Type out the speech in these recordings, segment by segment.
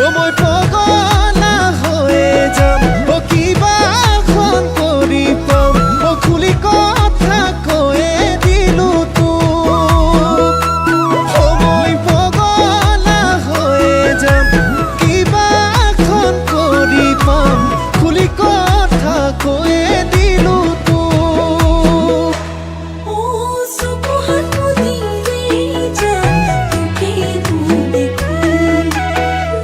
ও মই পগলা হয়ে যাম ও কিবা এখন কৰি পাম ও খুলি কথা কয়ে দিলো তোক ও মই পগলা হয়ে যাম কিবা এখন কৰি পাম খুলি কথা কয়ে দিলো তোক ও সুবহান দিলে জান তোকে দেখো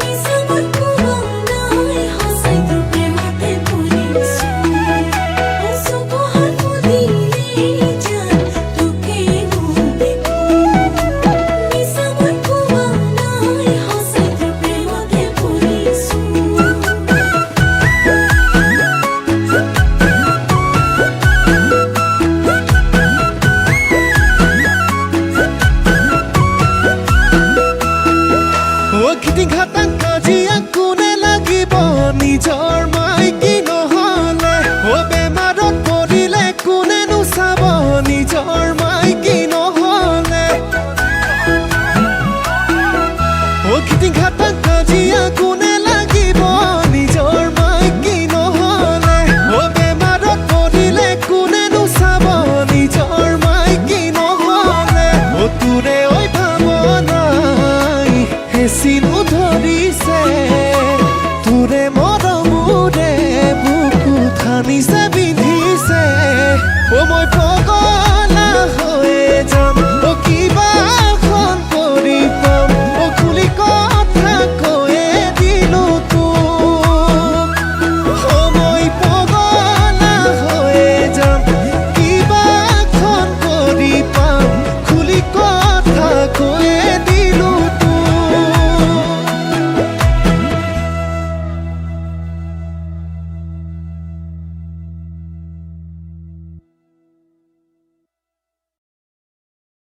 নিসামত কুমাই হাসাই তোর প্রেমতে পড়িছো ও সুবহান দিলে জান তোকে দেখো নিসামত কুমাই হাসাই তোর প্রেমতে পড়িছো ও খিটিং খাটাং কাজিয়া কোনে লাগিব নিজৰ মাইকী নহলে ও বেমাৰত পৰিলে কোনেনো চাব নিজৰ মাইকী নহলে ও খিটিং খাটাং কাজিয়া কোনে লাগিব নিজৰ মাইকী নহলে ও বেমাৰত পৰিলে কোনেনো চাব নিজৰ মাইকী নহলে ও তোৰে ঐ ভাৱনাই হেচিনো